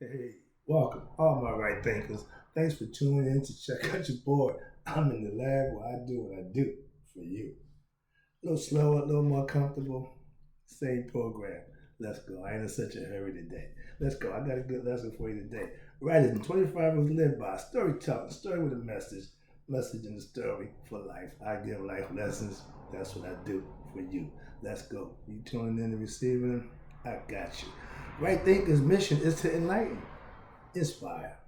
Hey, welcome, all my right thinkers. Thanks for tuning in to check out your boy. I'm in the lab where I do what I do for you. A little slower, a little more comfortable. Same program. Let's go. I ain't in such a hurry today. Let's go. I got a good lesson for you today. Writers in 25 was lived by storytelling, story with a message, message in the story for life. I give life lessons. That's what I do for you. Let's go. You tuning in and receiving them? I got you. Right Thinker's mission is to enlighten, inspire,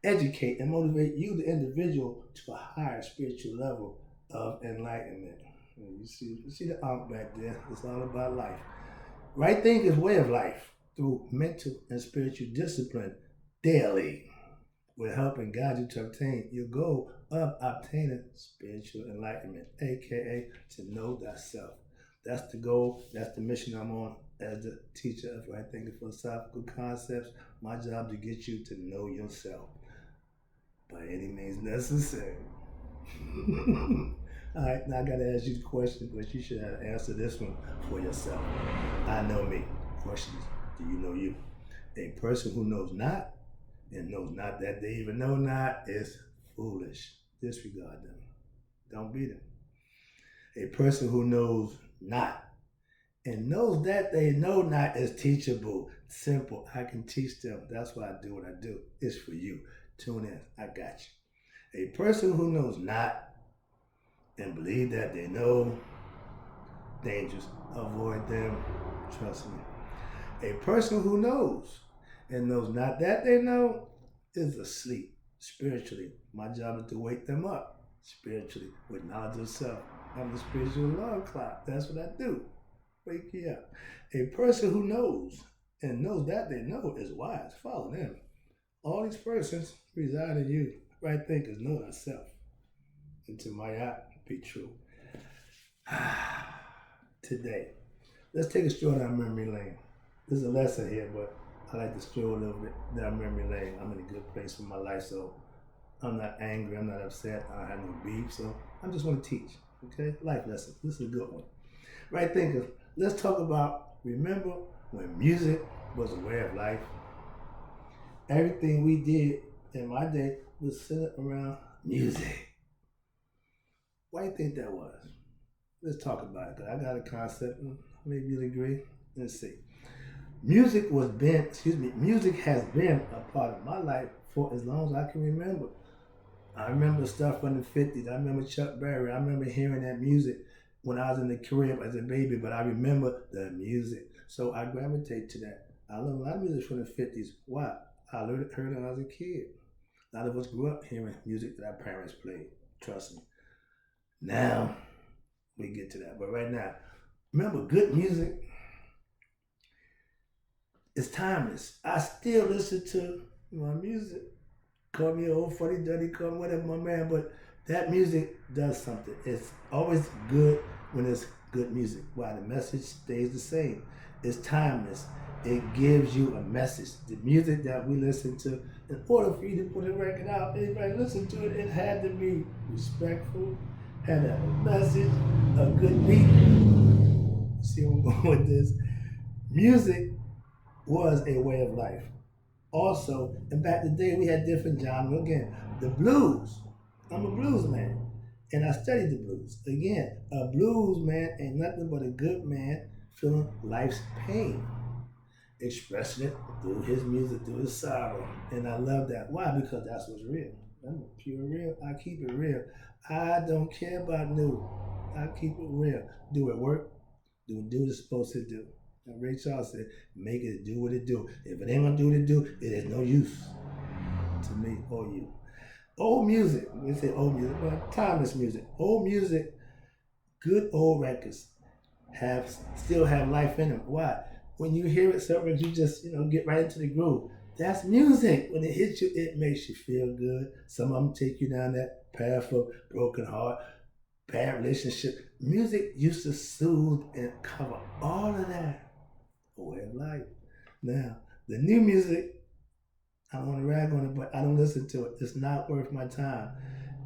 educate, and motivate you, the individual, to a higher spiritual level of enlightenment. And you see the art back there. It's all about life. Right thinking is way of life through mental and spiritual discipline daily. Will help and guide you to obtain your goal of obtaining spiritual enlightenment, aka to know thyself. That's the goal. That's the mission I'm on as the teacher of right thinking philosophical concepts. My job to get you to know yourself by any means necessary. All right, now I got to ask you the question, but you should answer this one for yourself. I know me. Question is, do you know you? A person who knows not and knows not that they even know not is foolish. Disregard them. Don't be them. A person who knows not and knows that they know not is teachable. Simple. I can teach them. That's why I do what I do. It's for you. Tune in. I got you. A person who knows not and believe that they know dangers, avoid them. Trust me. A person who knows and knows not that they know is asleep spiritually. My job is to wake them up spiritually with knowledge of self. I'm the spiritual alarm clock. That's what I do. Wake you up. A person who knows and knows that they know is wise. Follow them. All these persons reside in you. Right thinkers know thyself. And to my eye, be true. Today, let's take a stroll down memory lane. There's a lesson here, but I like to stroll a little bit down memory lane. I'm in a good place in my life, so I'm not angry, I'm not upset, I don't have no beef, so I just want to teach. Okay? Life lesson. This is a good one. Right thinkers, let's talk about remember when music was a way of life? Everything we did in my day was centered around music. Why do you think that was? Let's talk about it, because I got a concept, and maybe you'll agree. Let's see. Music has been a part of my life for as long as I can remember. I remember stuff from the 50s. I remember Chuck Berry. I remember hearing that music when I was in the crib as a baby, but I remember the music. So I gravitate to that. I love a lot of music from the 50s. Why? I heard it when I was a kid. A lot of us grew up hearing music that our parents played. Trust me. Now we get to that. But right now, remember good music is timeless. I still listen to my music. Call me old funny dirty, call me whatever, my man, but that music does something. It's always good when it's good music. Why? The message stays the same. It's timeless. It gives you a message. The music that we listen to, in order for you to put a record out, anybody listen to it, it had to be respectful, had a message, a good beat. See where I'm going with this? Music was a way of life. Also, and back in the day, we had different genres. Again, the blues. I'm a blues man, and I studied the blues. Again, a blues man ain't nothing but a good man feeling life's pain, expressing it through his music, through his sorrow. And I love that. Why? Because that's what's real. I'm a pure real. I keep it real. I don't care about new. I keep it real. Do it work. Do what it's supposed to do. And Ray Charles said, make it do what it do. If it ain't gonna do what it do, it is no use to me or you. Old music, we say old music, but timeless music. Old music, good old records have still have life in them. Why? When you hear it, something you just get right into the groove. That's music. When it hits you, it makes you feel good. Some of them take you down that path of broken heart, bad relationship. Music used to soothe and cover all of that. A way of life. Now, the new music, I don't want to rag on it, but I don't listen to it. It's not worth my time.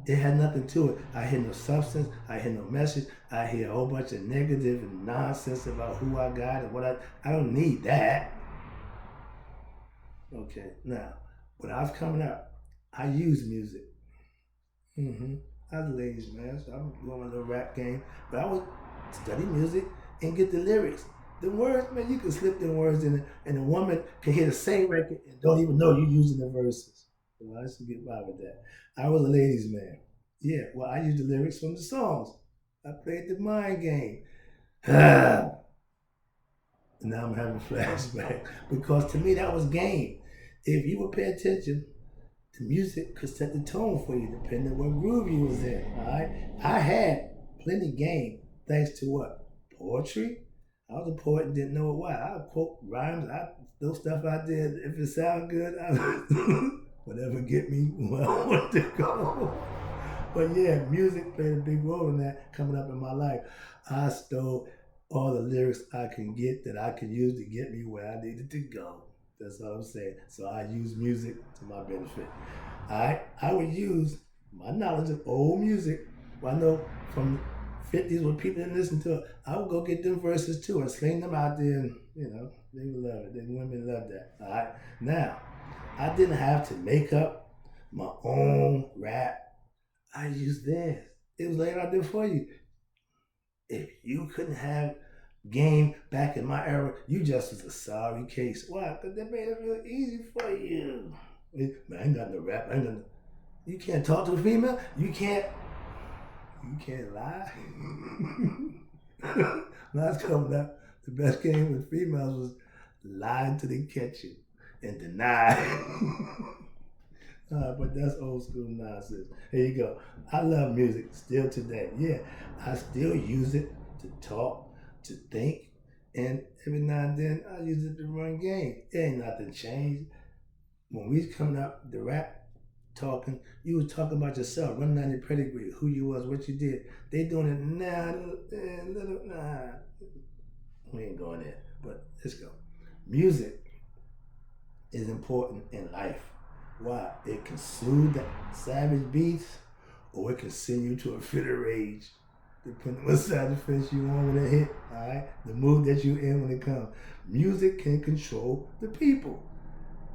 It had nothing to it. I hear no substance. I hear no message. I hear a whole bunch of negative and nonsense about who I got and what I don't need that. Okay, now when I was coming up, I used music. Mm-hmm. I was a ladies' man, so I'm going a little rap game, but I would study music and get the lyrics. The words, man, you can slip the words in it, and a woman can hear the same record and don't even know you're using the verses. So I used to get by with that. I was a ladies' man. Yeah, well, I used the lyrics from the songs. I played the mind game. And now I'm having flashbacks because to me that was game. If you would pay attention, the music could set the tone for you depending on what groove you was in. All right, I had plenty game thanks to what poetry. I was a poet and didn't know it. Why? I would quote rhymes. Those stuff I did. If it sound good, I whatever get me where I want to go. But yeah, music played a big role in that coming up in my life. I stole all the lyrics I can get that I could use to get me where I needed to go. That's all I'm saying. So I use music to my benefit. I would use my knowledge of old music. Well, I know from 50s when people didn't listen to it, I would go get them verses too and sling them out there and they would love it. The women love that. All right. Now, I didn't have to make up my own rap. I used theirs. It was laid out there for you. If you couldn't have game back in my era, you just was a sorry case. Why? Because they made it real easy for you. Man, I ain't got no rap. I ain't got no. You can't talk to a female. You can't. You can't lie. When I was coming up, the best game with females was lying till they catch you and deny. But that's old school nonsense. Here you go. I love music still today. Yeah, I still use it to talk, to think, and every now and then I use it to run game. It ain't nothing changed. When we was coming up, the rap talking, you was talking about yourself, running down your pedigree, who you was, what you did. They doing it now, nah. We ain't going there, but let's go. Music is important in life. Why? It can soothe the savage beast or it can send you to a fit of rage. Depending on what side of the fence you on when it hit, alright? The mood that you in when it comes. Music can control the people.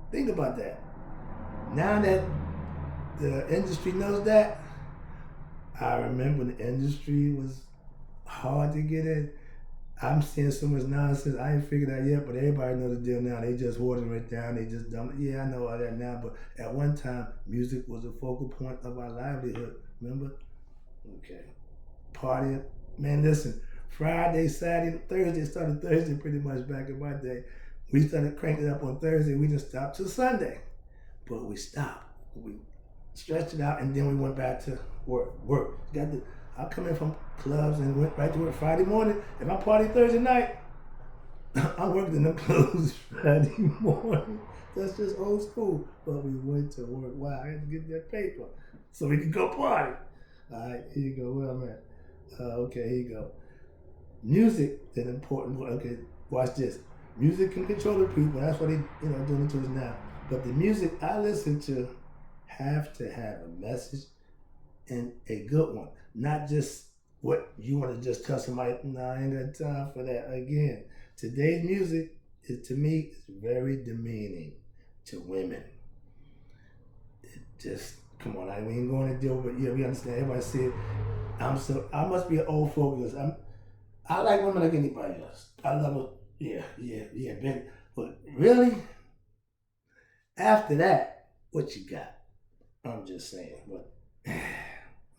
Think about that. Now that the industry knows that, I remember the industry was hard to get in. I'm seeing so much nonsense. I ain't figured out yet, but everybody knows the deal now. They just watering it down. They just dump it. Yeah, I know all that now, but at one time, music was a focal point of our livelihood. Remember? Okay. Partying. Man, listen. Friday, Saturday, Thursday, started Thursday pretty much back in my day. We started cranking up on Thursday. We just stopped till Sunday. But we stopped. We stretched it out, and then we went back to work. Got the I come in from clubs and went right to work Friday morning. If I party Thursday night, I worked in the clubs Friday morning. That's just old school. But we went to work. Wow, I had to get that paper so we could go party. All right, here you go. Where I'm at. Okay, here you go. Music is important. Okay, watch this. Music can control the people. That's what they doing it to us now. But the music I listen to have to have a message and a good one, not just what you want to just tell somebody. No, I ain't got time for that. Again, today's music is to me is very demeaning to women. It just come on, we ain't going to deal with. Yeah, we understand. Everybody see it. I must be an old folk because I like women like anybody else. I love it. Yeah, Ben. But really, after that, what you got? I'm just saying. But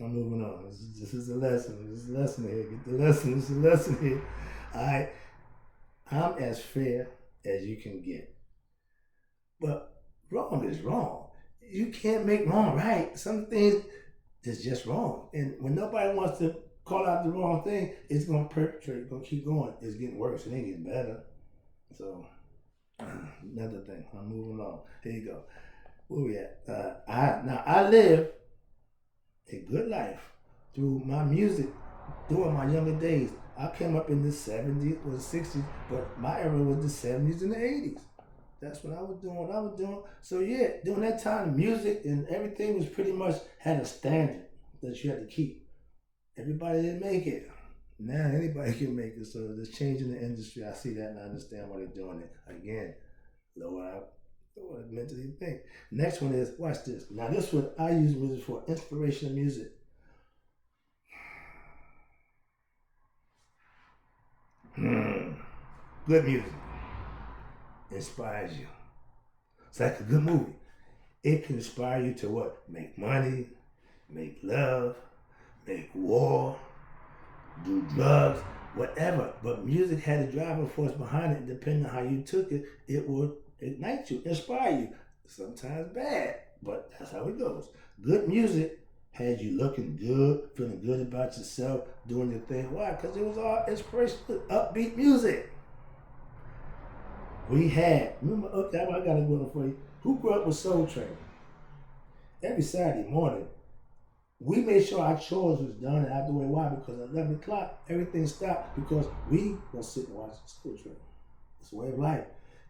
I'm moving on. This is a lesson. This is a lesson here. Get the lesson. This is a lesson here. All right. I'm as fair as you can get. But wrong is wrong. You can't make wrong right. Some things is just wrong. And when nobody wants to call out the wrong thing, it's going to perpetrate. It's going to keep going. It's getting worse. It ain't getting better. So, another thing. I'm moving on. Here you go. Where we at? I live a good life through my music during my younger days. I came up in the 70s or the 60s, but my era was the 70s and the 80s. That's what I was doing. What I was doing. So yeah, during that time, music and everything was pretty much had a standard that you had to keep. Everybody didn't make it. Now anybody can make it. So there's change in the industry. I see that and I understand why they're doing it. Again, lower Or mentally think. Next one is, watch this. Now this one I use music for, inspirational music. Hmm. Good music inspires you. It's like a good movie. It can inspire you to what? Make money, make love, make war, do drugs, whatever. But music had a driving force behind it. Depending on how you took it, it will ignite you, inspire you. Sometimes bad, but that's how it goes. Good music had you looking good, feeling good about yourself, doing your thing. Why? Because it was all inspirational, upbeat music. We had, remember, okay, I got to go for you. Who grew up with Soul Train? Every Saturday morning, we made sure our chores was done and out the way. Why? Because at 11 o'clock, everything stopped because we gonna sit and watch the Soul Train. It's a way of life.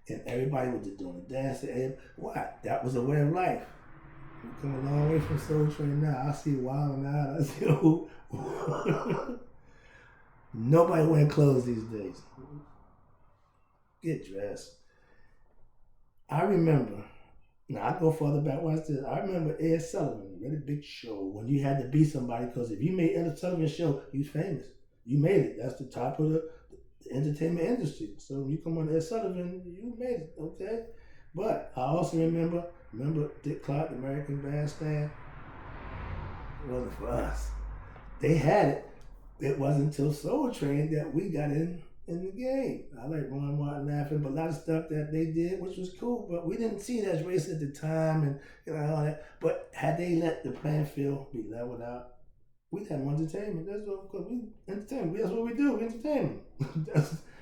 And everybody was just doing the dance. And why? That was a way of life. We come a long way from Soul Train now. I see Wild and Out. I see who. Nobody wearing clothes these days. Get dressed. I remember, now I go further back, watch this. I remember Ed Sullivan, really big show, when you had to be somebody, because if you made Ed Sullivan show, you was famous. You made it. That's the top of the entertainment industry. So when you come on Ed Sullivan, you made it, okay? But I also remember Dick Clark, the American Bandstand? It wasn't for us. They had it. It wasn't until Soul Train that we got in the game. I like Ron Martin laughing, but a lot of stuff that they did, which was cool, but we didn't see it as race at the time and all that. But had they let the playing field be leveled out, we'd have more entertainment. That's what, because we entertain. That's what we do. We entertain.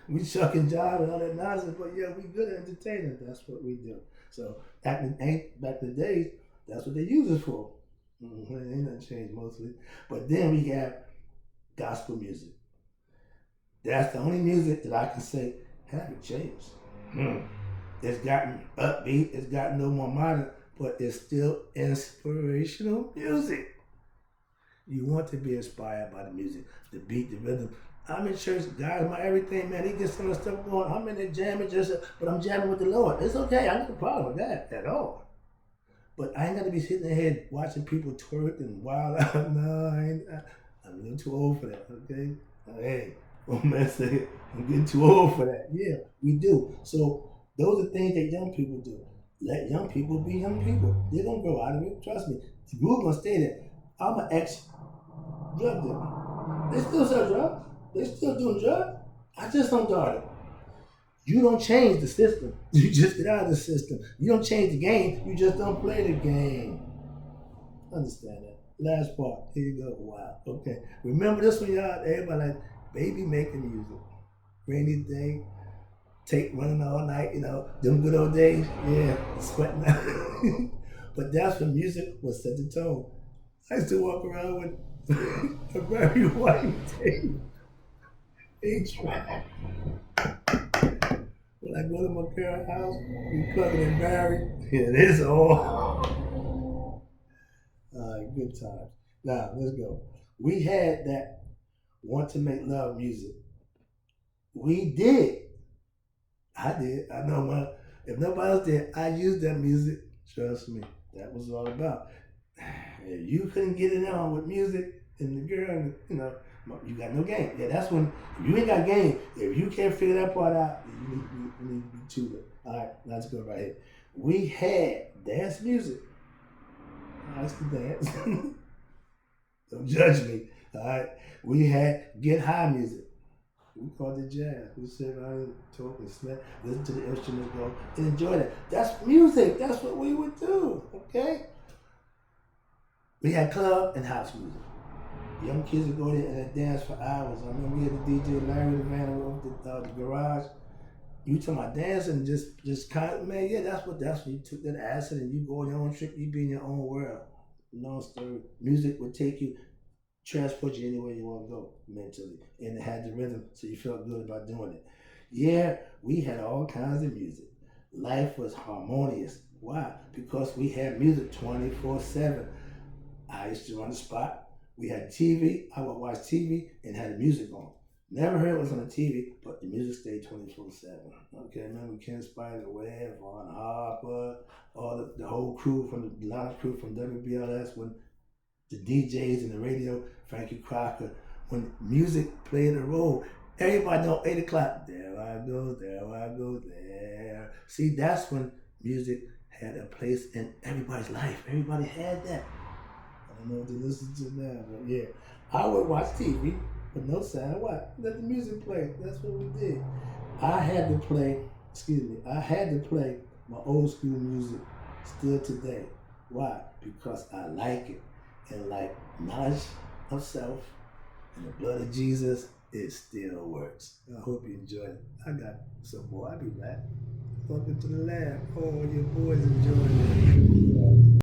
We shuck and jive and all that nonsense, but yeah, we good at entertaining. That's what we do. So back in the days, that's what they use us for. Ain't nothing changed mostly. But then we have gospel music. That's the only music that I can say haven't changed. It's gotten upbeat, it's gotten no more modern, but it's still inspirational music. You want to be inspired by the music, the beat, the rhythm. I'm in church, God's my everything, man. He gets some of the stuff going. I'm in there jamming, but I'm jamming with the Lord. It's okay. I ain't no problem with that at all. But I ain't got to be sitting there watching people twerk and wild out. No, I'm a little too old for that, okay? Hey, oh man, say I'm getting too old for that. Yeah, we do. So those are things that young people do. Let young people be young people. They're gonna grow out of it. Trust me. We're gonna stay there. I'm an ex drug dealer. They still sell drugs. They still doing drugs. I just don't doubt it. You don't change the system. You just get out of the system. You don't change the game. You just don't play the game. Understand that. Last part. Here you go. Wow. Okay. Remember this one, y'all. Everybody like baby making music. Rainy day. Take running all night. Them good old days. Yeah. Sweating out. But that's when music was set the tone. I used to walk around with a very white tape. A-track. When I go to my parents' house, we plug it in Barry. Yeah, this all. Good times. Now, let's go. We had that want to make love music. We did. I did. I know if nobody else did, I used that music. Trust me. That was all about. If you couldn't get it on with music and the girl, you got no game. Yeah, that's when if you ain't got game. If you can't figure that part out, you need to be tutored. All right, let's go right here. We had dance music. I used to dance. Don't judge me. All right. We had get high music. We called it jazz. We sit around and talk and smack, listen to the instruments go and enjoy that. That's music. That's what we would do. Okay. We had club and house music. Young kids would go there and dance for hours. I remember we had the DJ Larry the van over the garage. You talking about dancing, just kind of, man, yeah, that's when you took that acid and you go on your own trip, you be in your own world. Long story. Music would take you, transport you anywhere you want to go mentally. And it had the rhythm, so you felt good about doing it. Yeah, we had all kinds of music. Life was harmonious. Why? Because we had music 24/7. I used to run the spot. We had TV. I would watch TV and had the music on. Never heard it was on the TV, but the music stayed 24/7. Okay, remember Ken Spider Webb, Vaughn Harper, all the whole crew from the live crew from WBLS, when the DJs and the radio, Frankie Crocker, when music played a role, everybody know 8 o'clock, there I go, there. See, that's when music had a place in everybody's life. Everybody had that. I don't know what they listen to now, but yeah. I would watch TV, but no sound. What? Let the music play. That's what we did. I had to play my old school music still today. Why? Because I like it. And like knowledge of self and the blood of Jesus, it still works. I hope you enjoyed it. I got some more. I'll be back. Welcome to the lab. Oh, your boys enjoying it.